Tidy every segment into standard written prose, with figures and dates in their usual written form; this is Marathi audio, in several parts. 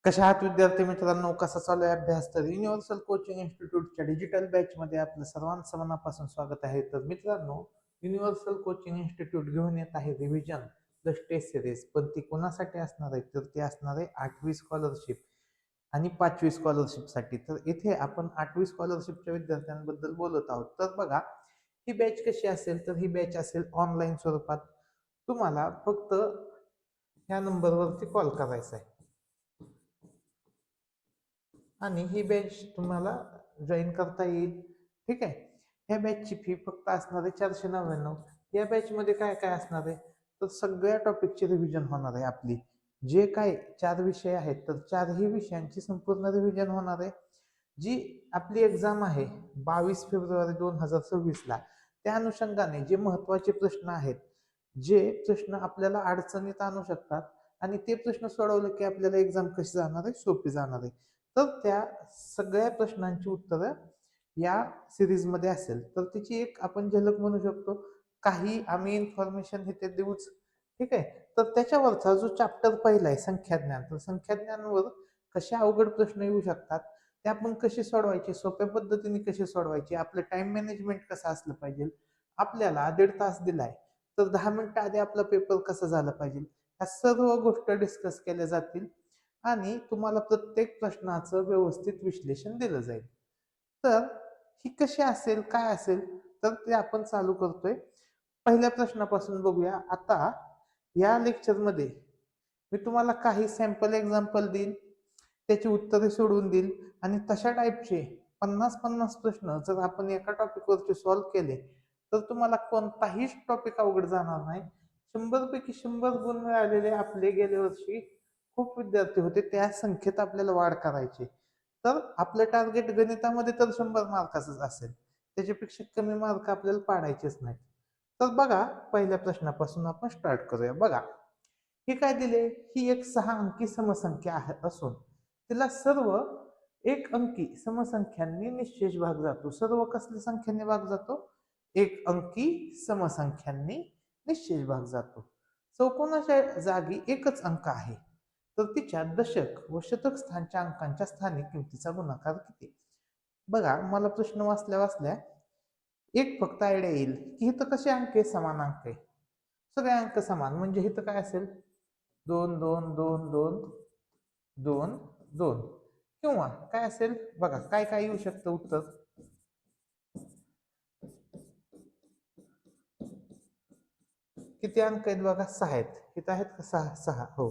कशा आहात विद्यार्थी मित्रांनो? कसा चालू आहे अभ्यास? तर युनिव्हर्सल कोचिंग इन्स्टिट्यूटच्या डिजिटल बॅचमध्ये आपलं सर्वांचं मनापासून स्वागत आहे. तर मित्रांनो, युनिव्हर्सल कोचिंग इन्स्टिट्यूट घेऊन येत आहे रिव्हिजन प्लस टेस्ट सिरीज. पण ती कोणासाठी असणार आहे? तर ती असणार आहे 8वी स्कॉलरशिप आणि 5वी स्कॉलरशिपसाठी. तर इथे आपण 8वी स्कॉलरशिपच्या विद्यार्थ्यांबद्दल बोलत आहोत. तर बघा, ही बॅच कशी असेल? तर ही बॅच असेल ऑनलाईन स्वरूपात. तुम्हाला फक्त ह्या नंबरवरती कॉल करायचा आहे आणि ही बॅच तुम्हाला जॉईन करता येईल. ठीक आहे. ह्या बॅचची फी फक्त असणार आहे 499. या बॅचमध्ये काय काय असणार आहे? तर सगळ्या टॉपिकची रिव्हिजन होणार आहे आपली. जे काय 4 विषय आहेत तर 4ही विषयांची संपूर्ण रिव्हिजन होणार आहे. जी आपली एक्झाम आहे 22 फेब्रुवारी 2026ला, त्या अनुषंगाने जे महत्त्वाचे प्रश्न आहेत, जे प्रश्न आपल्याला अडचणीत आणू शकतात आणि ते प्रश्न सोडवले की आपल्याला एक्झाम कशी जाणार आहे? सोपी जाणार आहे. तर त्या सगळ्या प्रश्नांची उत्तरं या सिरीजमध्ये असेल. तर त्याची एक आपण झलक म्हणू शकतो. काही आम्ही इन्फॉर्मेशन हे ते देऊच. ठीक आहे. तर त्याच्यावरचा जो चॅप्टर पहिला आहे संख्याज्ञान, तर संख्याज्ञानवर कसे अवघड प्रश्न येऊ शकतात, ते आपण कसे सोडवायचे, सोप्या पद्धतीने कसे सोडवायचे, आपलं टाइम मॅनेजमेंट कसं असलं पाहिजे, आपल्याला 1.5 तास दिलाय तर 10 मिनिटं आधी आपला पेपर कसा झाला पाहिजे, ह्या सर्व गोष्टी डिस्कस केल्या जातील आणि तुम्हाला प्रत्येक प्रश्नाचं व्यवस्थित विश्लेषण दिलं जाईल. तर ही कशी असेल, काय असेल, तर ते आपण चालू करतोय. पहिल्या प्रश्नापासून बघूया. आता या लेक्चरमध्ये मी तुम्हाला काही सॅम्पल एक्झाम्पल देईल, त्याची उत्तरे सोडवून देईल आणि तशा टाईपचे 50-50 प्रश्न जर आपण एका टॉपिकवरती सॉल्व्ह केले तर तुम्हाला कोणताही टॉपिक अवघड जाणार नाही. 100 पैकी 100 गुण मिळालेले आपले गेल्या वर्षी खूप विद्यार्थी होते. त्या संख्येत आपल्याला वाढ करायची. तर आपलं टार्गेट गणितामध्ये तर 100 मार्काचंच असेल. त्याच्यापेक्षा कमी मार्क आपल्याला पाडायचेच नाहीत. तर बघा, पहिल्या प्रश्नापासून आपण स्टार्ट करूया. बघा, हे काय दिले? ही एक 6 अंकी समसंख्या आहे असून तिला सर्व एक अंकी समसंख्यांनी निश्चेष भाग जातो. सर्व कसल्या संख्यांनी भाग जातो? एक अंकी समसंख्यांनी निश्चेष भाग जातो. चौकोनाच्या जागी एकच अंक आहे तर तिच्या दशक व शतक स्थानच्या अंकांच्या स्थानिक किमतीचा गुणाकार किती? बघा, मला प्रश्न वाचल्या वाचल्या एक फक्त आयडिया येईल की इथं कसे अंक आहे? समान अंक आहे. सगळे अंक समान म्हणजे इथं काय असेल? 2 2 2 2 2 2 किंवा काय असेल? बघा, काय काय येऊ शकतं उत्तर. किती अंक आहेत बघा? 6 आहेत. इथं आहेत का? 6 6 हो.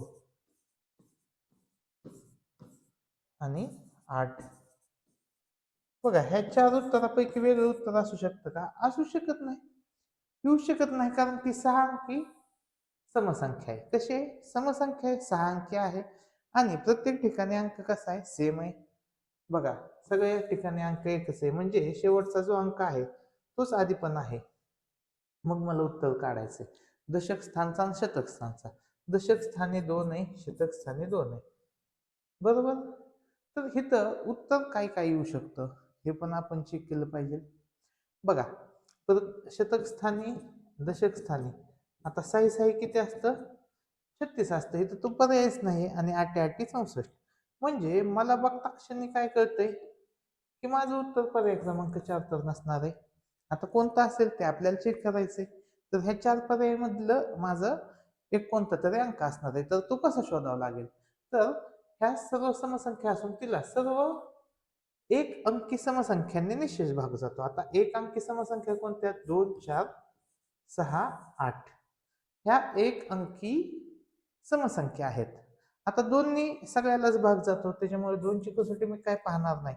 आणि 8. बघा, ह्या 4 उत्तरापैकी वेगळं उत्तर असू शकतं का? असू शकत नाही. येऊ शकत नाही, कारण ती 6 अंकी समसंख्या आहे. कशी आहे? समसंख्या आहे, 6 अंकी आहे आणि प्रत्येक ठिकाणी अंक कसा आहे? सेम आहे. बघा, सगळ्या ठिकाणी अंक एकच आहे म्हणजे शेवटचा जो अंक आहे तोच आधी पण आहे. मग मला उत्तर काढायचंय दशक स्थानचा आणि शतक स्थानचा. दशक स्थानी 2 आहे, शतक स्थानी 2 आहे. बरोबर. तर इथं उत्तर काय काय येऊ शकतं हे पण आपण चेक केलं पाहिजे. बघा, तर शतक स्थानी, दशक स्थानी, आता साई साई किती असतं? 36 असतं. इथं तो पर्यायच नाही आणि 8 8 64. म्हणजे मला बघता क्षणी काय कळतंय की माझं उत्तर पर्याय क्रमांक 4 तर नसणार आहे. आता कोणतं असेल ते आपल्याला चेक करायचंय. तर ह्या 4 पर्यायामधलं माझं एक कोणता तरी अंक असणार आहे. तर तो कसा शोधावा लागेल? तर ह्या सर्व समसंख्या असून तिला सर्व एक अंकी समसंख्यांनी निश्चेष भाग जातो. आता एक अंकी समसंख्या कोणत्या? 2 4 6 8. ह्या एक अंकी समसंख्या आहेत. आता 2नी सगळ्यालाच भाग जातो, त्याच्यामुळे 2ची कसोटी मी काय पाहणार नाही.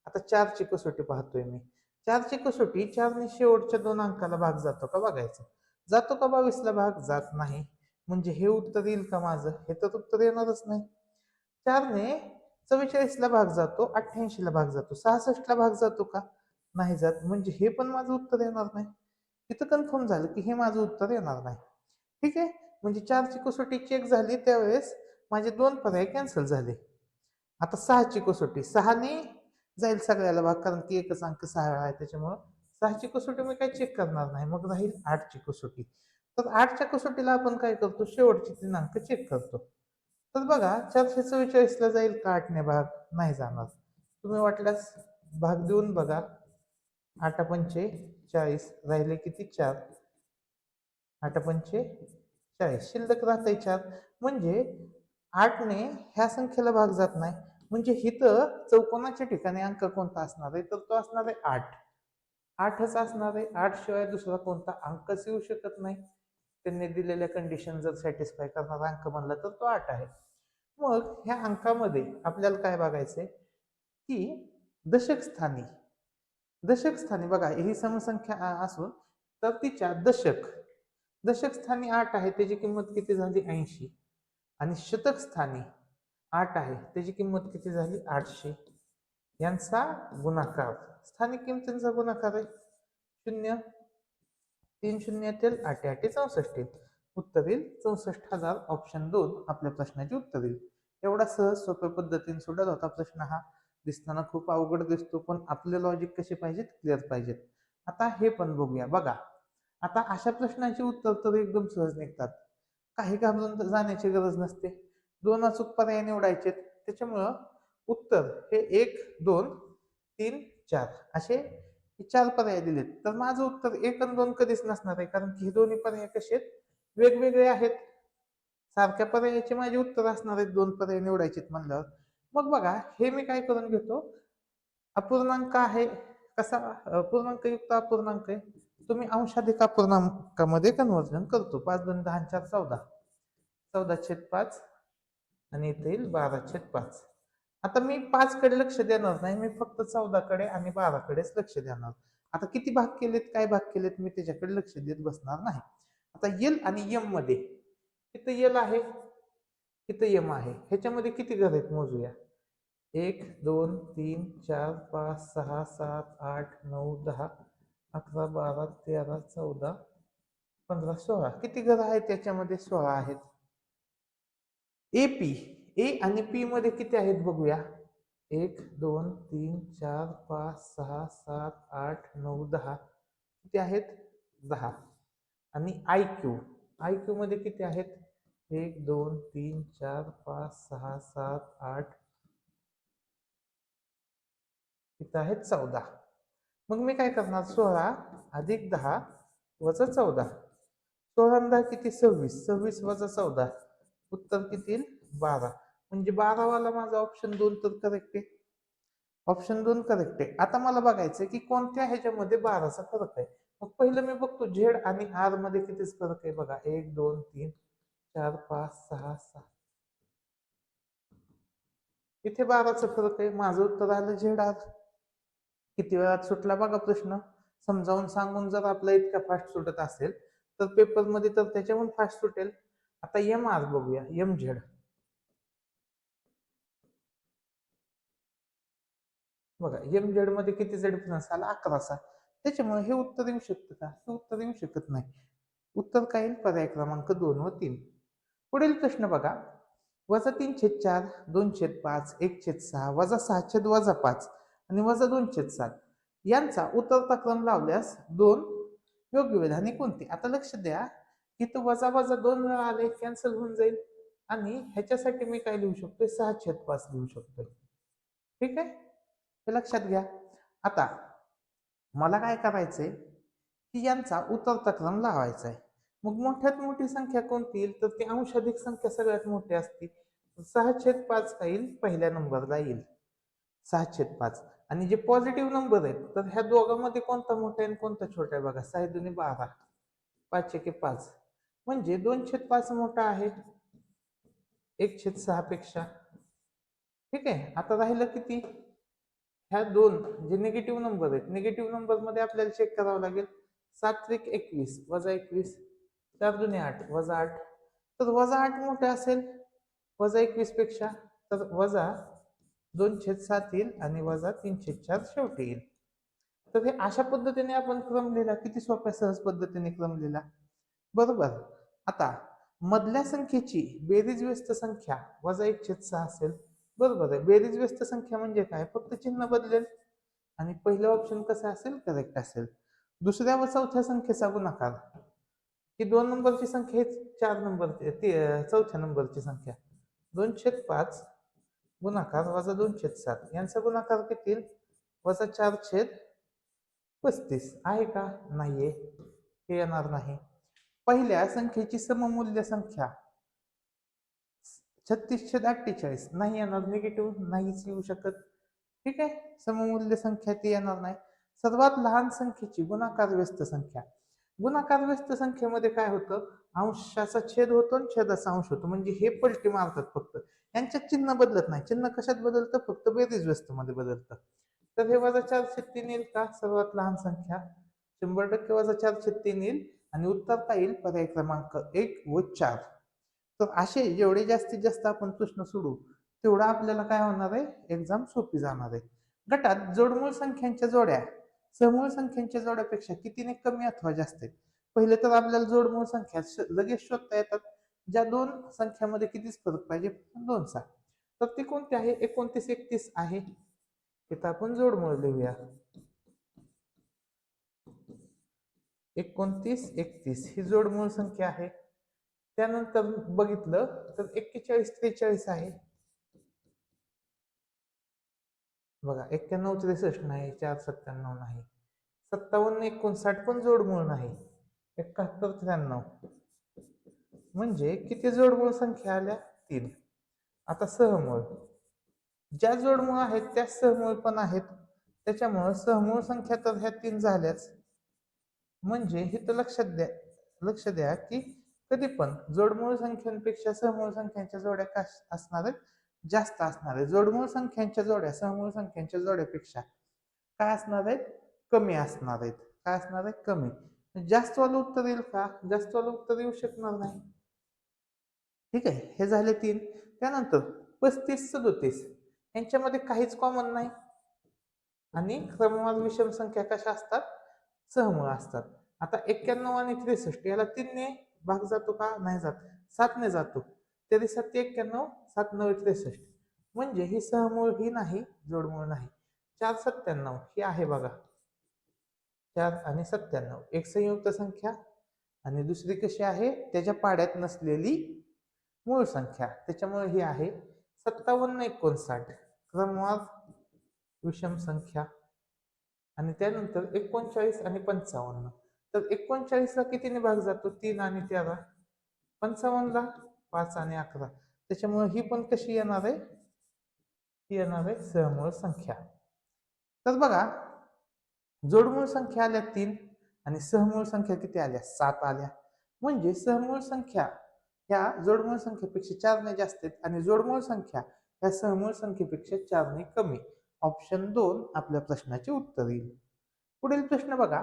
आता 4ची कसोटी पाहतोय मी. 4ची कसोटी 4ने शेवटच्या 2 अंकाला भाग जातो का बघायचं. जातो का 22ला भाग? जात नाही. म्हणजे हे उत्तर येईल का माझं? हे तर उत्तर येणारच नाही. 4ने 44ला भाग जातो, 88ला भाग जातो, 66ला भाग जातो का? नाही जात. म्हणजे हे पण माझं उत्तर येणार नाही. इथं कन्फर्म झालं की हे माझं उत्तर येणार नाही. ठीक आहे. म्हणजे 4ची कसोटी चेक झाली त्यावेळेस माझे 2 पर्याय कॅन्सल झाले. आता 6ची कसोटी 6ने जाईल सगळ्याला भाग, कारण की एकच अंक 6 आहे त्याच्यामुळं 6ची कसोटी मी काही चेक करणार नाही. मग राहील 8ची कसोटी. तर 8च्या कसोटीला आपण काय करतो? शेवटचे 3 अंक चेक करतो. तर बघा 444 ला जाईल का 8ने भाग? नाही जाणार. तुम्ही वाटल्यास भाग देऊन बघा. 8 पंचे 40 राहिले किती? 4. 8 पंचे 40 शिल्लक राहते 4. म्हणजे 8ने ह्या संख्येला भाग जात नाही. म्हणजे इथं चौकोनाच्या ठिकाणी अंक कोणता असणार आहे? तर तो असणार आहे 8. 8च असणार आहे. 8 शिवाय दुसरा कोणता अंकच येऊ शकत नाही. त्यांनी दिलेल्या कंडिशन जर सॅटिस्फाय करणारा अंक म्हणला तर तो 8 आहे. मग ह्या अंकामध्ये आपल्याला काय बघायचंय की दशक स्थानी बघा ही समसंख्या असून तर तिच्या दशक स्थानी 8 आहे, त्याची किंमत किती झाली? 80. आणि शतक स्थानी 8 आहे, त्याची किंमत किती झाली? 800. यांचा गुणाकार स्थानिक किमतींचा गुणाकार आहे 0. 3 शून्य येतील 8 8 64 येईल. उत्तर येईल 64,000. ऑप्शन 2 आपल्या प्रश्नाचे उत्तर येईल. एवढा सहज सोप्या पद्धतीने सोडत होता प्रश्न हा. दिसताना खूप अवघड दिसतो, पण आपले लॉजिक कसे पाहिजेत? क्लिअर पाहिजेत. आता हे पण बघूया. बघा आता अशा प्रश्नांची उत्तर तर एकदम सहज निघतात. काही घाबरून जाण्याची गरज नसते. 2 अचूक पर्याय निवडायचे, त्याच्यामुळं उत्तर हे 1 2 3 4 असे 4 पर्याय दिलेत. तर माझं उत्तर 1 आणि 2 कधीच नसणार आहे, कारण की हे दोन्ही पर्याय कसे आहेत? वेगवेगळे आहेत. सारख्या पर्यायाचे माझे उत्तर असणार आहेत 2 पर्याय निवडायचे म्हणल्यावर. मग बघा हे मी काय करून घेतो, अपूर्णांक आहे कसा? पूर्णांकयुक्त अपूर्णांक आहे, तुम्ही अंशाधिक अपूर्णांकामध्ये कन्वर्जन करतो. 5 2 10 4 14 14/5 आणि इथे येईल 12/5. आता मी 5 कडे लक्ष देणार नाही, मी फक्त 14 कडे आणि 12 कडेच लक्ष देणार. आता किती भाग केलेत, काय भाग केलेत, मी त्याच्याकडे लक्ष देत बसणार नाही. आता एल आणि एम मध्ये इथं एल आहे, इथं एम आहे, ह्याच्यामध्ये किती घर आहेत मोजूया. 1 2 3 4 5 6 7 8 9 10 11 12 13 14 15 16 किती घर आहेत त्याच्यामध्ये? 16 आहेत. एपी ए आणि पी मध्ये किती आहेत बघूया. 1 2 3 4 5 6 7 8 9 10 किती आहेत? 10. आणि आय क्यू मध्ये किती आहेत? 1 2 3 4 5 6 7 8 इथं आहेत 14. मग मी काय करणार? 16 अधिक 10 वजा 14. 16 आणि 10 किती? 26. 26 वजा 14 उत्तर किती येईल? 12. म्हणजे 12 वाला माझा ऑप्शन 2 तर करेक्ट आहे. ऑप्शन 2 करेक्ट आहे. आता मला बघायचं की कोणत्या ह्याच्यामध्ये 12चा फरक आहे. मग पहिलं मी बघतो झेड आणि आर मध्ये कितीच फरक आहे बघा. 1 2 3 4 5 6 7 इथे 12चा फरक आहे. माझं उत्तर आलं झेड आर. किती वेळात सुटला बघा प्रश्न. समजावून सांगून जर आपला इतका फास्ट सुटत असेल तर पेपरमध्ये तर त्याच्याहून फास्ट सुटेल. आता एम आर बघूया. एम झेड बघा, एम झेड मध्ये कितीचा डिफरन्स आला? 11चा. त्याच्यामुळे हे उत्तर येऊ शकतं का? हे उत्तर येऊ शकत नाही. उत्तर काय येईल? पर्याय क्रमांक 2 व 3. पुढील प्रश्न बघा. -3/4 2/5 1/6 -6/-5 आणि -2/7 यांचा उतरता क्रम लावल्यास 2 योग्य विधाने कोणती? आता लक्ष द्या, इथं वजा वजा 2 वेळा आले, कॅन्सल होऊन जाईल. आणि ह्याच्यासाठी मी काय लिहू शकतोय? 6/5 लिहू शकतोय. ठीक आहे, हे लक्षात घ्या. आता मला काय करायचंय की यांचा उतरता क्रम लावायचा आहे. मग मोठ्यात मोठी संख्या कोणती येईल? तर ती अंशाधिक संख्या सगळ्यात मोठी असते. 6/5 काय येईल? पहिल्या नंबरला येईल 6/5. आणि जे पॉझिटिव्ह नंबर आहेत तर ह्या दोघांमध्ये कोणता मोठा आहे आणि कोणता छोटा आहे? बघा, 6 दुनी 12 5 एके 5 म्हणजे 2/5 मोठा आहे 1/6 पेक्षा. ठीक आहे. आता राहिलं किती? ह्या दोन जे निगेटिव्ह नंबर आहेत, निगेटिव्ह नंबर मध्ये आपल्याला चेक करावं लागेल. 7 21 वजा 21 4 दुने 8 वजा 8. तर वजा 8 मोठे असेल वजा 21 पेक्षा, तर वजा 2/7 येईल आणि वजा 3/4 शेवटी येईल. तर हे अशा पद्धतीने आपण क्रम लिहिला. किती सोप्या सहज पद्धतीने क्रम लिहिला, बरोबर. आता मधल्या संख्येची बेरीज व्यस्त संख्या वजा 1/6 असेल, बरोबर आहे. बेरीज व्यस्त संख्या म्हणजे काय? फक्त चिन्ह बदलेल आणि पहिलं ऑप्शन कसं असेल? करेक्ट असेल. दुसऱ्या व चौथ्या संख्येचा गुणाकार ही 2 नंबरची संख्या ही 4 नंबरची चौथ्या नंबरची संख्या 2/5 गुणाकार वजा 2/7 यांचा गुणाकार किती येईल? वजा 4/35 आहे का? नाहीये, हे येणार नाही. पहिल्या संख्येची सममूल्य संख्या 36/48 नाही येणार, निगेटिव्ह नाहीच येऊ शकत. ठीक आहे, सममूल्य संख्या ती येणार नाही. सर्वात लहान संख्येची गुणाकार व्यस्त संख्या. गुणाकार व्यस्त संख्येमध्ये काय होतं? अंशाचा छेद होतो आणि छेदाचा अंश होतो, म्हणजे हे पलटी मारतात फक्त. यांच्यात चिन्ह बदलत नाही. चिन्ह कशात बदलतं? फक्त बेरीज व्यस्त मध्ये बदलतं. तर हे वजा 4/3 येईल का? सर्वात लहान संख्या 100% वजा 4/3 येईल आणि उत्तर काय येईल? पर्याय क्रमांक 1 व 4. तर असे जेवढे जास्तीत जास्त आपण प्रश्न सोडू तेवढा आपल्याला काय होणार आहे? एक्झाम सोपी जाणार आहे. गटात जोडमूळ संख्यांच्या जोड्या समूळ संख्यांच्या जोड्यापेक्षा कितीने कमी अथवा जास्त आहेत? पहिले तर आपल्याला जोडमूळ संख्या लगेच शोधता येतात. ज्या दोन संख्यामध्ये कितीच फरक पाहिजे? 2चा. तर ती कोणती आहे? 29, 31 आहे. इथं आपण जोडमूळ लिहूया. 29, 31 ही जोडमूळ संख्या आहे. त्यानंतर बघितलं तर 41, 43 आहे. बघा, 91, 63 नाही, 4, 97 नाही, 57, 59 पण जोडमूळ नाही, 71, 93 म्हणजे किती जोडमूळ संख्या आल्या? 3. आता सहमूळ, ज्या जोडमूळ आहेत त्या सहमूळ पण आहेत, त्याच्यामुळे सहमूळ संख्या तर ह्या 3 झाल्याच. म्हणजे हे तर लक्ष द्या की कधी पण जोडमूळ संख्यांपेक्षा सहमूळ संख्यांच्या जोड्या काय असणार आहेत? जास्त असणार आहे. जोडमूळ संख्यांच्या जोड्या सहमूळ संख्यांच्या जोड्यापेक्षा काय असणार आहेत? कमी असणार आहेत. काय असणार आहे? कमी. जास्त वालं उत्तर येईल का? जास्त वालं उत्तर येऊ शकणार नाही. ठीक आहे, हे झाले 3. त्यानंतर 35, 37 यांच्यामध्ये काहीच कॉमन नाही आणि क्रमवार विषम संख्या कशा असतात? सहमूळ असतात. आता 91 आणि 63 याला 3 ने भाग जातो का? नाही जात. 7 ने जातो. 37, 91, 7, 9, 63 म्हणजे ही सहमूळ ही नाही, जोडमूळ नाही. 4, 97 ही आहे बघा. 4 आणि 97 एक संयुक्त संख्या आणि दुसरी कशी आहे? त्याच्या पाड्यात नसलेली मूळ संख्या, त्याच्यामुळे ही आहे. 57, 59 क्रमवार विषम संख्या आणि त्यानंतर 39 आणि 55. तर 39 ला कितीने भाग जातो? 3 आणि 13. 55 ला 5 आणि 11. त्याच्यामुळे ही पण कशी येणार आहे? ही येणार आहे सहमूळ संख्या. तर बघा, जोडमूळ संख्या आल्या 3 आणि सहमूळ संख्या किती आल्या? 7 आल्या. म्हणजे सहमूळ संख्या ह्या जोडमूळ संख्येपेक्षा 4 ने जास्त आहेत आणि जोडमूळ संख्या ह्या सहमूळ संख्येपेक्षा 4 ने कमी. ऑप्शन 2 आपल्या प्रश्नाचे उत्तर येईल. पुढील प्रश्न बघा.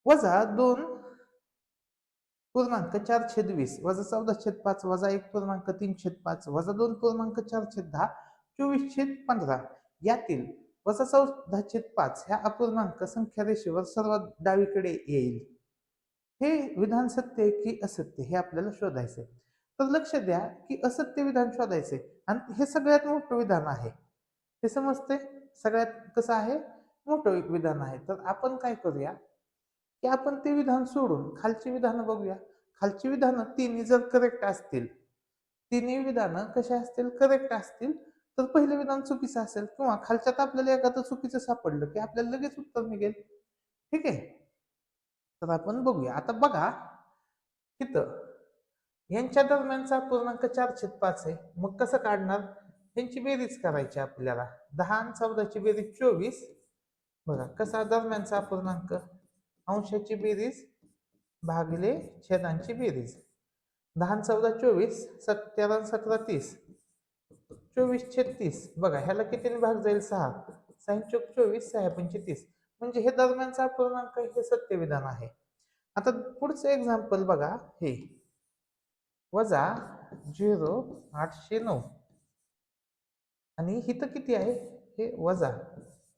वजा 2.4/20 वजा 14/5 वजा 1.3/5 वजा 2.4/10 24/15 यातील वजा 14/5 ह्या अपूर्णांक संख्या रेषेवर सर्वात डावीकडे येईल. हे विधान सत्य आहे की असत्य हे आपल्याला शोधायचे. तर लक्ष द्या की असत्य विधान शोधायचे आणि हे सगळ्यात मोठं विधान आहे. हे समजते? सगळ्यात कसं आहे? मोठं विधान आहे. तर आपण काय करूया की आपण ते विधान सोडून खालची विधानं बघूया. खालची विधानं तिन्ही जर करेक्ट असतील, तिन्ही विधानं कशा असतील? करेक्ट असतील, तर पहिलं विधान चुकीचं असेल किंवा खालच्यात आपल्याला एखादं चुकीचं सापडलं की आपल्याला लगेच उत्तर निघेल. ठीक आहे, तर आपण बघूया. आता बघा इथं यांच्या दरम्यानचा पूर्णांक 4/5 आहे. मग कसं काढणार? यांची बेरीज करायची आपल्याला. 10 आणि 14 ची बेरीज 24. बघा कसा दरम्यानचा अपूर्णांक? अंशाची बेरीज भागिले छेदांची बेरीज. 10 आणि 14 24, 13 आणि 17 30, 24/30. बघा ह्याला कितीने भाग जाईल? 6. 6 चोक 24, 6 पंचे 30. म्हणजे हे दरम्यानचा अपूर्णांक हे सत्य विधान आहे. आता पुढचं एक्झाम्पल बघा, हे वजा 0.809 आणि इथं किती आहे? हे वजा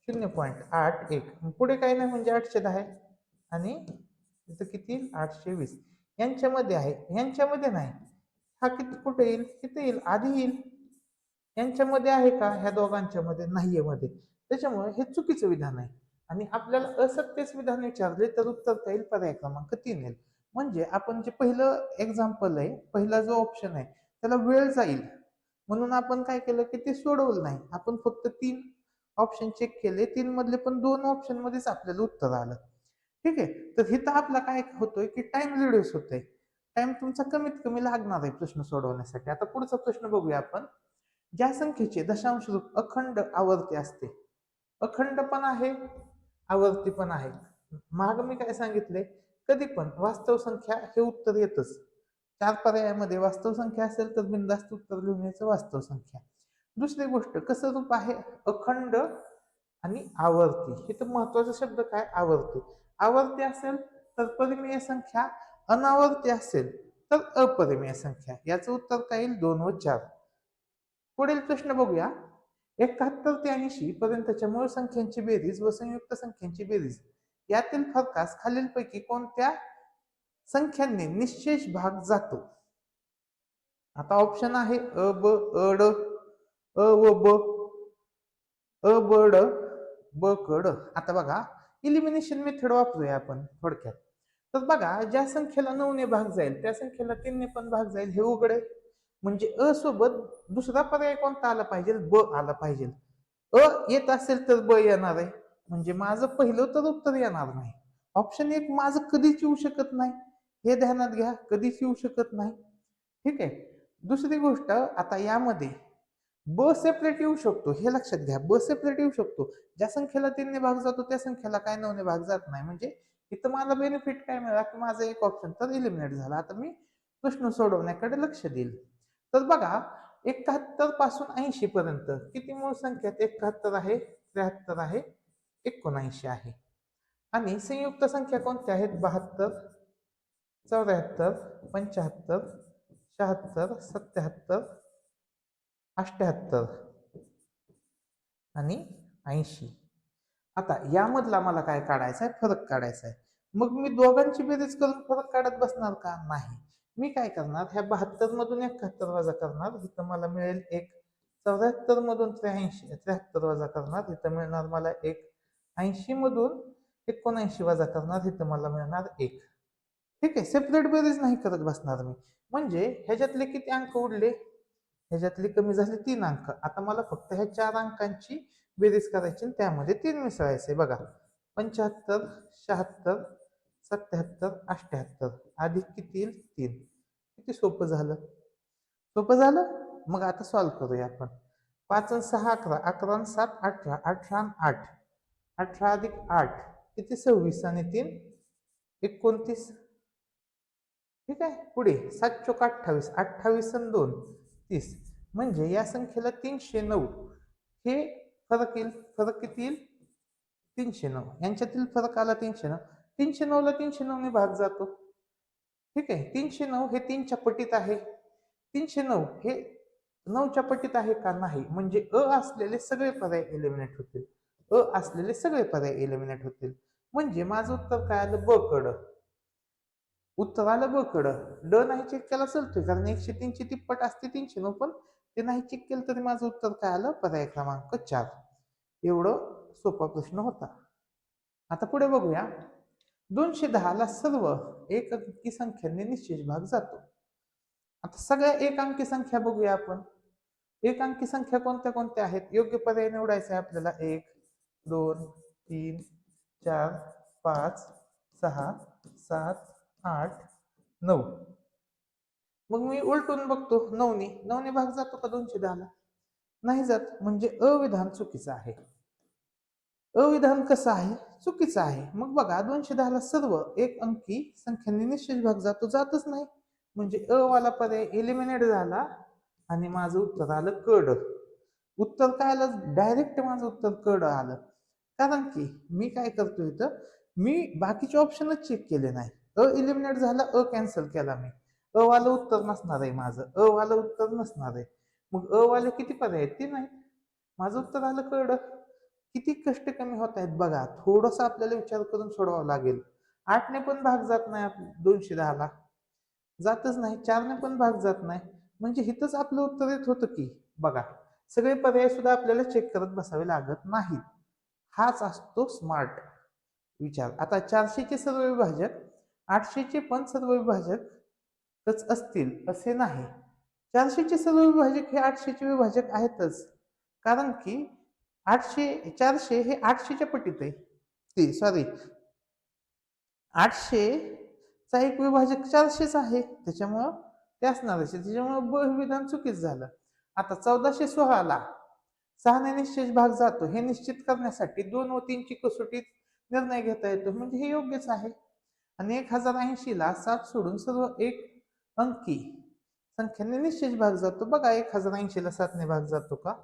0.81. पुढे काही नाही म्हणजे 810 आहे आणि इथं किती? 820 यांच्यामध्ये आहे. यांच्यामध्ये नाही. हा किती कुठे येईल? किती येईल? आधी येईल. यांच्यामध्ये आहे का? ह्या दोघांच्या मध्ये नाहीये मध्ये. त्याच्यामुळे हे चुकीचं विधान आहे आणि आपल्याला असत्यच विधान विचारले तर उत्तर काय येईल? पर्याय क्रमांक 3 येईल. म्हणजे आपण जे पहिलं एक्झाम्पल आहे, पहिला जो ऑप्शन आहे त्याला वेळ जाईल म्हणून आपण काय केलं की ते सोडवलं नाही, आपण फक्त 3 ऑप्शन चेक केले, 3 मधले पण 2 ऑप्शन मध्येच आपल्याला उत्तर आलं. ठीक आहे. तर इथं आपला काय होतोय की टाइम रिड्यूस होतोय. टाइम तुमचा कमीत कमी लागणार आहे प्रश्न सोडवण्यासाठी. आता पुढचा प्रश्न बघूया आपण. ज्या संख्येचे दशांश रूप अखंड आवर्ती असते, अखंड पण आहे, आवर्ती पण आहे. माग मी काय सांगितले, कधी पण वास्तव संख्या हे उत्तर येतच. 4 पर्यायामध्ये वास्तव संख्या असेल तर बिनधास्त उत्तर लिहून यायचं वास्तव संख्या. दुसरी गोष्ट, कसं रूप आहे, अखंड आणि आवर्ती. हे तर महत्वाचा शब्द काय, आवर्ती. आवर्ती असेल तर परिमेय संख्या, अनावर्ती असेल तर अपरिमेय संख्या. याचं उत्तर काय येईल, 2 व 4. पुढील प्रश्न बघूया. 71 ते 80 पर्यंतच्या मूळ संख्यांची बेरीज व संयुक्त संख्यांची बेरीज यातील फरकास खालीलपैकी कोणत्या संख्यांनी निश्चेष भाग जातो? आता ऑप्शन आहे अ ब अ ड, अ व ब, अ ब ड, ब क ड. आता बघा, इलिमिनेशन मेथड वापरूया आपण थोडक्यात. तर बघा, ज्या संख्येला 9 ने भाग जाईल त्या संख्येला 3 ने पण भाग जाईल, हे उघड आहे. म्हणजे अ सोबत दुसरा पर्याय कोणता आला पाहिजे, ब आला पाहिजे. अ येत असेल तर ब येणार आहे, म्हणजे माझं पहिलं तर उत्तर येणार नाही. ऑप्शन 1 माझं कधीच येऊ शकत नाही, हे ध्यानात घ्या, कधीच येऊ शकत नाही. ठीक आहे. दुसरी गोष्ट, आता यामध्ये ब सेपरेट येऊ शकतो, हे लक्षात घ्या. ब सेपरेट येऊ शकतो. ज्या संख्येला 3 ने भाग जातो त्या संख्येला काय 9 ने भाग जात नाही. म्हणजे इथं मला बेनिफिट काय मिळाला की माझा एक ऑप्शन तर इलिमिनेट झाला. आता मी प्रश्न सोडवण्याकडे लक्ष देईल. तर बघा, 71 पासून 80 पर्यंत किती मूळ संख्या आहेत? 71 आहे, 73 आहे, 79 आहे. आणि संयुक्त संख्या कोणत्या आहेत? 72, 74, 75, 76, 77, 78 आणि 80. आता यामधला मला काय काढायचा आहे? फरक काढायचा आहे. मग मी दोघांची बेरीज करून फरक काढत बसणार का? नाही. मी काय करणार, ह्या 72 मधून 71 वजा करणार, इथं मला मिळेल 1. 74 मधून 73 वजा करणार, इथं मिळणार मला 1. 80 मधून 79 वजा करणार, इथं मला मिळणार 1. ठीक आहे. सेपरेट बेरीज नाही करत बसणार मी. म्हणजे ह्याच्यातले किती अंक उरले? ह्याच्यातले कमी झाले 3 अंक. आता मला फक्त ह्या 4 अंकांची बेरीज करायची, त्यामध्ये 3 मिसळायचे. बघा, 75, 76, 77, 78 अधिक किती येईल? 3. किती सोपं झालं, सोपं झालं. मग आता सॉल्व्ह करूया आपण. 5 आणि 6 11, 11 आणि 7 18, 18 आणि 8, 18 अधिक 8 किती? 26 आणि 3 29. ठीक आहे. पुढे 7 चोक 28, 28 आणि 2 30. म्हणजे या संख्येला 309 हे फरक येईल. फरक किती येईल? 309. यांच्यातील फरक आला 309. 309 ला 309 ने भाग जातो. ठीक आहे. 309 हे 3 च्या पटीत आहे. 309 हे 9 च्या पटीत आहे का? नाही. म्हणजे अ असलेले सगळे पर्याय एलिमिनेट होतील. अ असलेले सगळे पर्याय एलिमिनेट होतील. म्हणजे माझं उत्तर काय आलं? ब कडं. उत्तर आलं ब कडं. ड नाही चेक केला चालतोय, कारण 103 ची तिप्पट असते 309, पण ते नाही चेक केलं तरी माझं उत्तर काय आलं? पर्याय क्रमांक 4. एवढं सोपा प्रश्न होता. आता पुढे बघूया. 210 ला सर्व एक अंकी संख्यांनी निश्चेष भाग जातो. आता सगळ्या एक अंकी संख्या बघूया आपण. एक अंकी संख्या कोणत्या कोणत्या आहेत? योग्य पर्याय निवडायचा आहे आपल्याला. 1, 2, 3, 4, 5, 6, 7, 8, 9. मग मी उलटून बघतो. 9 ने 9 ने भाग जातो का 210 ला? नाही जात. म्हणजे अविधान चुकीचं आहे. अविधान कसं आहे? चुकीचं आहे. मग बघा, 210 ला सर्व एक अंकी संख्यांनी निश्चित भाग जातो, जातच नाही. म्हणजे अ वाला पर्याय एलिमिनेट झाला आणि माझं उत्तर आलं कड. उत्तर काय आलं? डायरेक्ट माझं उत्तर कड आलं. कारण की मी काय करतो इथं, मी बाकीचे ऑप्शनच चेक केले नाही. अ इलिमिनेट झाला, अ कॅन्सल केला मी. अ वालं उत्तर नसणार आहे माझं. अ वालं उत्तर नसणार आहे. मग अ वाले किती पर्याय आहेत? 3 आहेत. माझं उत्तर आलं कड. किती कष्ट कमी होत आहेत बघा. थोडस आपल्याला विचार करून सोडवावं लागेल. 8 ने पण भाग जात नाही 210 ला. जातच नाही. 4 ने पण भाग जात नाही. म्हणजे इथंच आपलं उत्तर येत होतं की. बघा, सगळे पर्याय सुद्धा आपल्याला चेक करत बसावे लागत नाहीत. हाच असतो स्मार्ट विचार. आता 400 चे सर्व विभाजक 800 चे पण सर्व विभाजकच असतील असे नाही. 400चे सर्व विभाजक हे 800चे विभाजक आहेतच, कारण की 400 हे 800च्या पटीत आहे. ते सॉरी 800चा एक विभाजक 400च आहे, त्याच्यामुळं ते असणारच आहे. त्याच्यामुळं ब हे विधान चुकीचं झालं. आता 1416ला 6ने निश्चय भाग जातो हे निश्चित करण्यासाठी 2 व 3ची कसोटीत निर्णय घेता येतो, म्हणजे हे योग्यच आहे. आणि 1080ला 7 सोडून सर्व एक अंकी संख्येने निश्चय भाग जातो. बघा 1080ला 7ने भाग जातो का?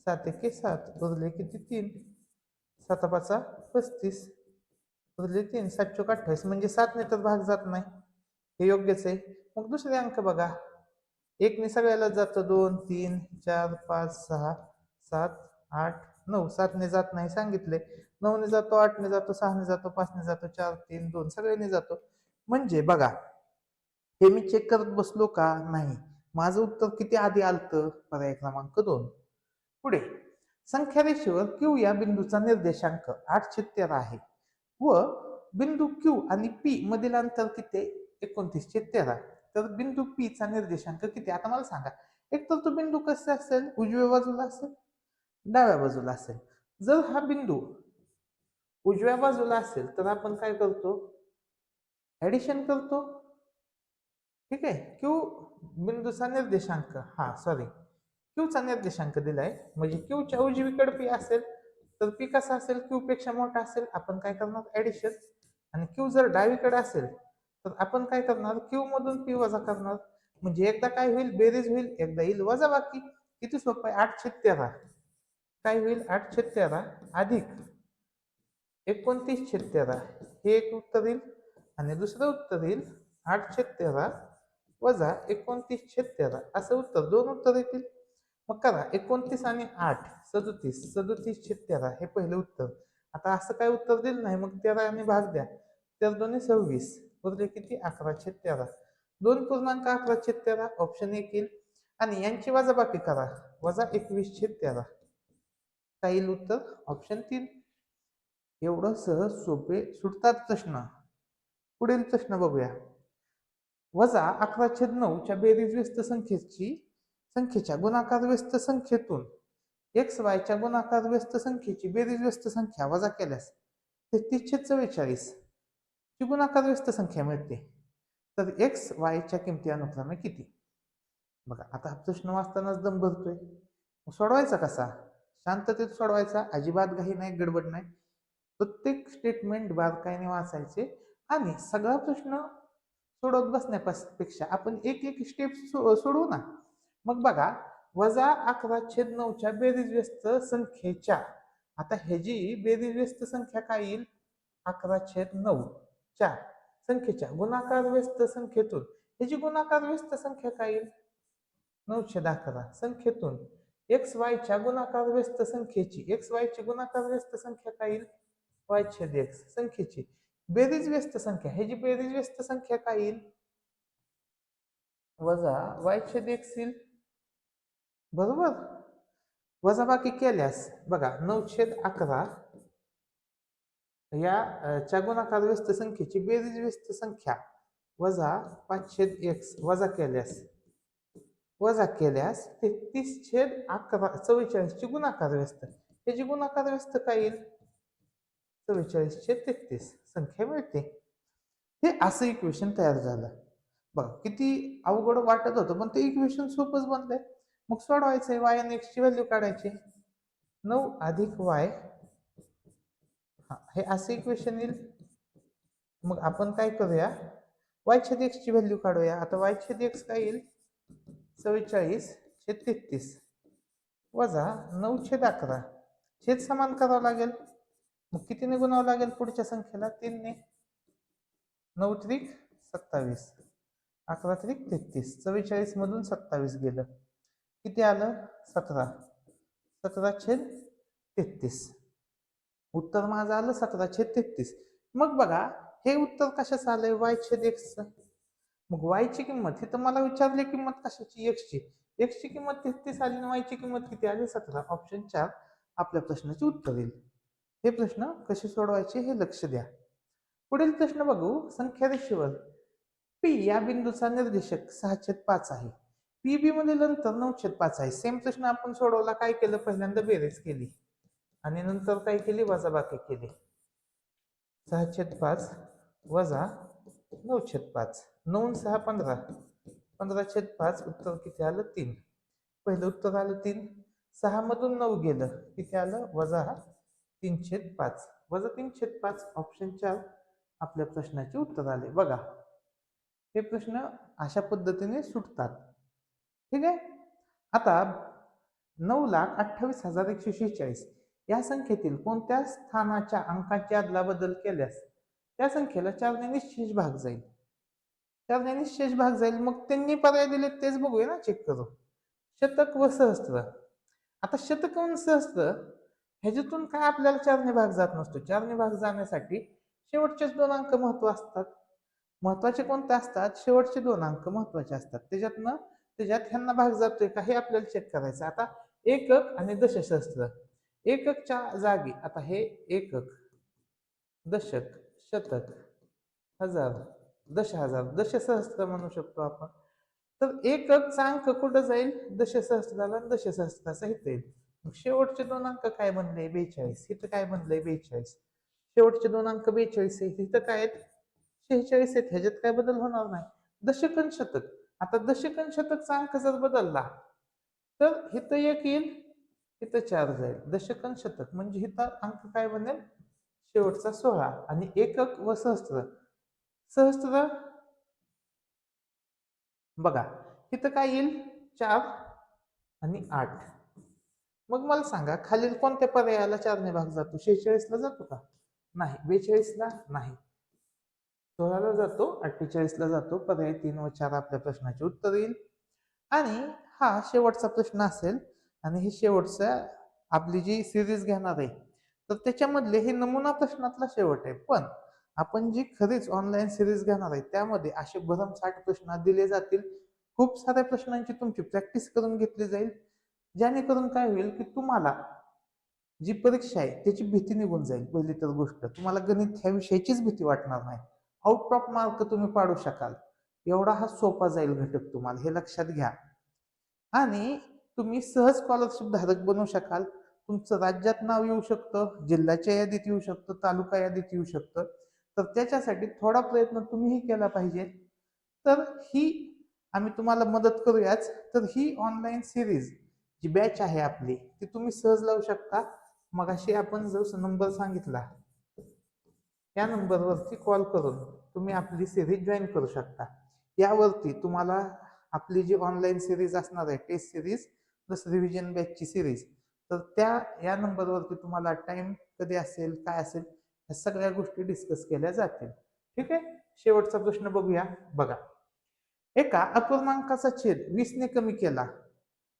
7 एके 7 उरले किती 3, 7 पाचा 35 उरले 3, 7 चोक 28, म्हणजे 7ने तर भाग जात नाही, हे योग्यच आहे. मग दुसरे अंक बघा, 1ने सगळ्याला जातं 2 3 4 5 6 7 8 9, 7ने जात नाही सांगितले, 9ने जातो, 8ने जातो, 6ने जातो, 5ने जातो, 4 3 2 सगळ्यांनी जातो. म्हणजे बघा हे मी चेक करत बसलो का नाही, माझं उत्तर किती आधी आलतं? पर्याय क्रमांक 2. पुढे संख्या रेषेवर Q या बिंदूचा निर्देशांक 8/13 आहे व बिंदू Q आणि P मधील अंतर किती? 29/13. तर बिंदू P चा निर्देशांक किती? आता मला सांगा, एक तर तो बिंदू कसा असेल? उजव्या बाजूला असेल, डाव्या बाजूला असेल. जर हा बिंदू उजव्या बाजूला असेल तर आपण काय करतो? ऍडिशन करतो. ठीक आहे. क्यू बिंदूचा निर्देशांक, हा सॉरी क्यूचा निर्देशांक दिलाय, म्हणजे क्यूच्या उजवीकडे पी असेल तर पी कसा असेल? क्यू पेक्षा मोठा असेल, आपण काय करणार? ऍडिशन. आणि क्यू जर डावीकडे असेल तर आपण काय करणार? क्यू मधून पी वजा करणार. म्हणजे एकदा काय होईल? बेरीज होईल, एकदा येईल वजा बाकी. किती सोपं आहे? 8/13 काय होईल? 8/13 अधिक 29/13 हे एक उत्तर येईल, आणि दुसरं उत्तर येईल 8/13 वजा 29/13, असं उत्तर, दोन उत्तर येतील. मग करा 29 आणि 8 37, 37/13 हे पहिलं उत्तर. आता असं काय उत्तर दिलं नाही, मग 13 आणि भाग द्या, 13 26 उरले किती? 11/13. 2.11/13 ऑप्शन 1 येईल. आणि यांची वजाबाकी करा, वजा 21/13 काय येईल उत्तर? ऑप्शन 3. एवढं सहज सोपे सुटतात प्रश्न. पुढील प्रश्न बघूया. वजा 11/9 च्या बेरीज व्यस्त संख्येच्या गुणाकार व्यस्त संख्येतून एक्स वाय च्या गुणाकार व्यस्त संख्येची बेरीज व्यस्त संख्या वजा केल्यास 33/44 ची गुणाकार व्यस्त संख्या मिळते. तर एक्स वाय च्या किमती अनुक्रमे किती? बघा आता हा प्रश्न वाचतानाच दम भरतोय. सोडवायचा कसा? शांततेत सोडवायचा, अजिबात घाई नाही, गडबड नाही. प्रत्येक स्टेटमेंट बारकाईने वाचायचे, आणि सगळा प्रश्न सोडवत बसण्यापेक्षा आपण एक एक स्टेप सोडवू ना. मग बघा, वजा 11/9 च्या बेरीज व्यस्त संख्येच्या, आता ह्याची बेरीज व्यस्त संख्या काय येईल? 11/9 च्या संख्येच्या गुणाकार व्यस्त संख्येतून ह्याची गुणाकार व्यस्त संख्या काय येईल? 911 संख्येतून एक्स वाय च्या गुणाकार व्यस्त संख्येची, एक्स वाय ची गुणाकार व्यस्त संख्या काय येईल? y/x संख्येची बेरीज व्यस्त संख्या, ह्याची बेरीज व्यस्त संख्या काय येईल? वजा y/x येईल, बरोबर. वजाबाकी केल्यास बघा 9/11 या च्या गुणाकार व्यस्त संख्येची बेरीज व्यस्त संख्या वजा 5/x वजा केल्यास 33/11 ची गुणाकार व्यस्त, ह्याची गुणाकार व्यस्त काय येईल? 44/33 संख्या मिळते. हे असं इक्वेशन तयार झालं. बघा किती अवघड वाटत होतं, पण ते इक्वेशन सोपंच बनलंय. मग सोडवायचंय, वाय आणि एक्स ची व्हॅल्यू काढायची. 9 अधिक वाय, हे असं इक्वेशन येईल. मग आपण काय करूया? y/x ची व्हॅल्यू काढूया. आता y/x काय येईल? 44/33 वजा 9/11 छेद समान करावं लागेल. मग कितीने गुणावं लागेल पुढच्या संख्येला? 3 ने. 9 त्रिक 27, 11 त्रिक 33, 44 मधून 27 गेलं, किती आलं? 17, 17/33 उत्तर माझं आलं 17/33. मग बघा हे उत्तर कशाचं आलंय? y/x. मग y ची किंमत, हे तर मला विचारली किंमत कशाची? x ची. x ची किंमत 33 आली आणि y ची किंमत किती आली? 17. ऑप्शन 4 आपल्या प्रश्नाचे उत्तर येईल. हे प्रश्न कसे सोडवायचे हे लक्ष द्या. पुढील प्रश्न बघू. संख्या रेषेवर P पी या बिंदूचा निर्देशक 6/5 आहे. पीबी मध्ये नंतर 9/5 आहे. सेम प्रश्न आपण सोडवला. काय केलं? पहिल्यांदा बेरीज केली आणि नंतर काय केली? वजाबाकी केली. 6/5 वजा 9/5. 9 6 15. 15/5 उत्तर किती आलं? 3. पहिलं उत्तर आलं 3. 6 मधून 9 गेलं, किती आलं? वजा 3/5. वजा 3/5. ऑप्शन 4 आपल्या प्रश्नाचे उत्तर आले. बघा, हे प्रश्न अशा पद्धतीने सुटतात. ठीक आहे. आता 9,28,146 या संख्येतील कोणत्या स्थानाच्या अंकाची अदलाबदल केल्यास त्या संख्येला 4 ने निश्चेष भाग जाईल? 4 ने निश्चेष भाग जाईल. मग त्यांनी पर्याय दिले तेच बघूया ना, चेक करू. शतक व सहस्त्र. आता शतक व सहस्त्र ह्याच्यातून काय आपल्याला 4 ने भाग जात नसतो. 4 ने भाग जाण्यासाठी शेवटचेच 2 अंक महत्वाचे असतात. महत्वाचे कोणते असतात? शेवटचे 2 अंक महत्वाचे असतात. त्याच्यात ह्यांना भाग जातोय का हे आपल्याला चेक करायचं. आता एकक आणि दशसहस्त्र. एककच्या जागी आता हे एकक, दशक, शतक, हजार, दशहजार, दशसहस्त्र म्हणू शकतो आपण. तर एककचा अंक कुठं जाईल? दशसहस्त्राला. दशसहस्त्राचा इथं येईल. मग शेवटचे 2 अंक काय बनले? 42. इथं काय बनलंय? 42. शेवटचे 2 अंक 42 आहे. इथं काय आहेत? 46 आहेत. ह्याच्यात काय बदल होणार नाही. दशक आणि शतक. आता दशक आणि शतकचा अंक जर बदलला तर इथं 1 येईल, इथं 4 जाईल. दशक आणि शतक म्हणजे इथं अंक काय बनेल? शेवटचा 16. आणि एकक व सहस्त्र. सहस्त्र बघा, इथं काय येईल? 4 आणि 8. मग मला सांगा, खालील कोणत्या पर्यायाला 4 ने भाग जातो? 46 ला जातो का? नाही. 42 ला नाही. 16 ला जातो, 48 ला जातो. पर्याय 3 व 4 आपल्या प्रश्नाचे उत्तर येईल. आणि हा शेवटचा प्रश्न असेल आणि ही शेवटचा आपली जी सिरीज घेणार आहे तर त्याच्यामधले हे नमुना प्रश्नातला शेवट आहे. पण आपण जी खरीच ऑनलाईन सिरीज घेणार आहे त्यामध्ये असे भरमसाठ प्रश्न दिले जातील. खूप साऱ्या प्रश्नांची तुमची प्रॅक्टिस करून घेतली जाईल, जेणेकरून काय होईल की तुम्हाला जी परीक्षा आहे त्याची भीती निघून जाईल. पहिली तर गोष्ट, तुम्हाला गणित ह्या विषयाचीच भीती वाटणार नाही. आउट ऑफ मार्क तुम्ही पाडू शकाल. एवढा हा सोपा जाईल घटक तुम्हाला, हे लक्षात घ्या. आणि तुम्ही सहज स्कॉलरशिप धारक बनू शकाल. तुमचं राज्यात नाव येऊ शकतं, जिल्ह्याच्या यादीत येऊ शकतं, तालुका यादीत येऊ शकतं. तर त्याच्यासाठी थोडा प्रयत्न तुम्हीही केला पाहिजे. तर ही आम्ही तुम्हाला मदत करूयाच. तर ही ऑनलाईन सिरीज जी बॅच आहे आपली ती तुम्ही सहज लावू शकता. मगाशी आपण जो नंबर सांगितला या नंबरवरती कॉल करून तुम्ही आपली सिरीज जॉईन करू शकता. यावरती तुम्हाला आपली जी ऑनलाईन सिरीज असणार आहे, टेस्ट सिरीज प्लस रिव्हिजन बॅचची सिरीज, तर त्या या नंबरवरती तुम्हाला टाइम कधी असेल, काय असेल, या सगळ्या गोष्टी डिस्कस केल्या जातील. ठीक आहे. शेवटचा प्रश्न बघूया. बघा, एका अपूर्णांकाचा छेद 20 ने कमी केला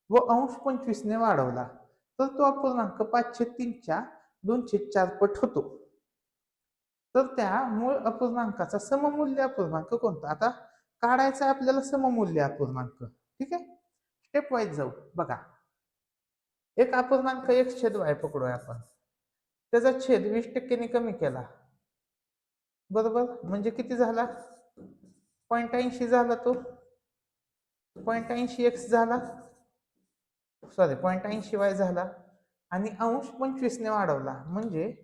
व अंश 25 ने वाढवला तर तो अपूर्णांक 5/3च्या 2/4 पट होतो. तर त्या मूळ अपूर्णांकाचा सममूल्य अपूर्णांक कोणता? आता काढायचा आपल्याला सममूल्य अपूर्णांक. ठीक आहे. स्टेप वाईज जाऊ. बघा, एक अपूर्णांक x/y पकडूया आपण. त्याचा छेद 20% कमी केला, बरोबर. म्हणजे किती झाला? 0.80 झाला तो. 0.80x झाला, सॉरी 0.80y झाला. आणि अंश 25 ने वाढवला. म्हणजे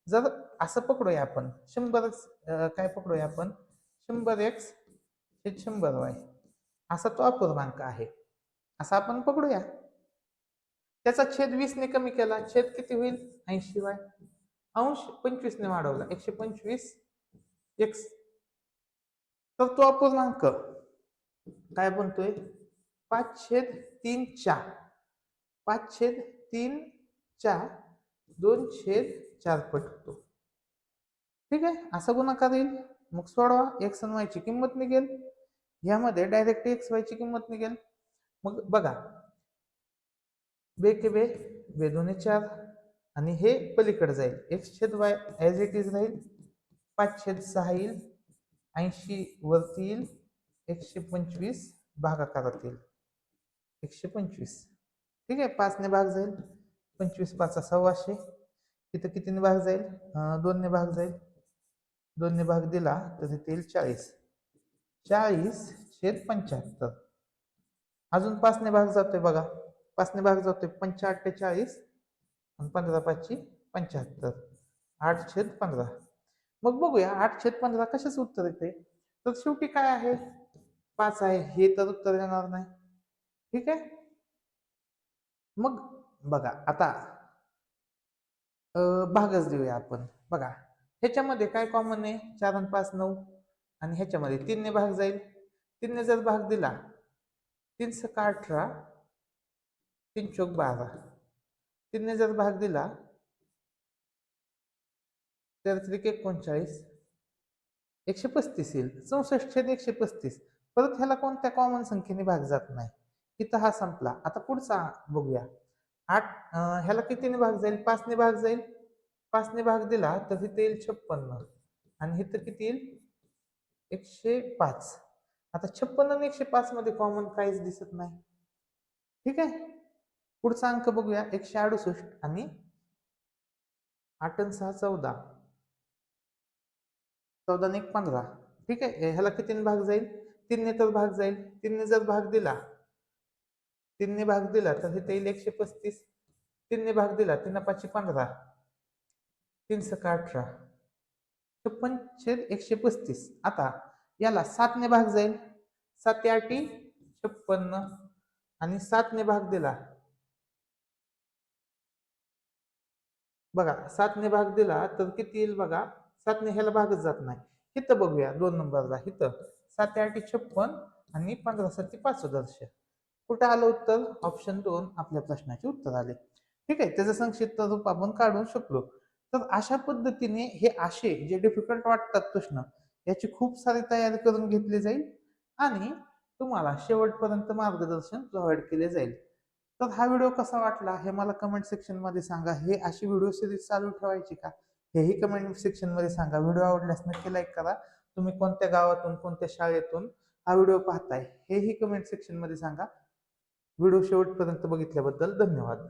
जर असं पकडूया आपण 100 काय पकडूया आपण 100x हे 100y असा तो अपूर्णांक आहे, असा आपण पकडूया. त्याचा छेद 20 ने कमी केला, छेद किती होईल? 80y. अंश 25 ने वाढवला, 125x. तर तो अपूर्णांक काय बनतोय? 5/3च्या 5/3च्या 2/4 पट होतो. ठीक आहे. असा गुणाकार येईल. मग सोडवा. x आणि y ची किंमत निघेल. यामध्ये डायरेक्ट x y ची किंमत निघेल. मग बघा, बे 2 4 आणि हे पलीकडे जाईल. x/y ॲज इट इज राहील. 5/6 येईल. 80 वरती येईल. 125 भागाकारात येईल. 125. ठीक आहे. 5 ने भाग जाईल. 25 5 1600. इथं कितीने भाग जाईल? 2 ने भाग जाईल. 2 ने भाग दिला तर इथे येईल 40. 40/75. अजून 5ने भाग जातोय बघा, 5ने भाग जातोय 5×8 = 40 आणि 15×5 = 75. 8/15. मग बघूया 8/15 कशाच उत्तर येते. तर शेवटी काय आहे, 5 आहे, हे तर उत्तर येणार नाही. ठीक आहे. मग बघा आता भागच देऊया आपण. बघा ह्याच्यामध्ये काय कॉमन आहे, 4 आणि 5 9, आणि ह्याच्यामध्ये 3ने भाग जाईल. 3ने जर भाग दिला, 3 × 18, 3 × 12. 3ने जर भाग दिला, 4×3 = 39, 135 येईल. 64/135. परत ह्याला कोणत्या कॉमन संख्येने भाग जात नाही. इथं हा संपला. आता पुढचा बघूया. 8 ह्याला कितीने भाग जाईल, 5ने भाग जाईल. 5ने भाग दिला तर इथे येईल 56, आणि इथं किती येईल 105. आता 56 आणि 105 मध्ये कॉमन काहीच दिसत नाही. ठीक आहे. पुढचा अंक बघूया, 168 आणि 8 आणि 6 14, 14 आणि 1 15. ठीक आहे. ह्याला कितीने भाग जाईल, 3ने तर भाग जाईल. 3ने जर भाग दिला, 3ने भाग दिला तर इथे येईल 135. 3ने भाग दिला, 3 × 5 = 15, 3 × 6 = 18, 56/135. आता याला 7ने भाग जाईल. 7 × 8 = 56, आणि 7ने भाग दिला, बघा 7ने भाग दिला तर किती येईल बघा. 7ने ह्याला भागच जात नाही. इथं बघूया 2 नंबरला, इथं 7 × 8 = 56 आणि 15 × 7 = 5 कुठं आलं उत्तर, ऑप्शन 2 आपल्या प्रश्नाचे उत्तर आले. ठीक आहे. त्याचं संक्षिप्त रूप आपण काढू शकलो. तर अशा पद्धतीने हे असे जे डिफिकल्ट वाटतात प्रश्न, याची खूप सारी तयारी करून घेतली जाईल आणि तुम्हाला शेवटपर्यंत मार्गदर्शन प्रोव्हाइड केले जाईल. तर हा व्हिडिओ कसा वाटला हे मला कमेंट सेक्शन मध्ये सांगा. हे अशी व्हिडिओ सिरीज चालू ठेवायची का, हेही कमेंट सेक्शन मध्ये सांगा. व्हिडिओ आवडल्यास नक्की लाईक करा. तुम्ही कोणत्या गावातून, कोणत्या शाळेतून हा व्हिडिओ पाहताय हेही कमेंट सेक्शन मध्ये सांगा. व्हिडिओ शेवटपर्यंत बघितल्याबद्दल धन्यवाद.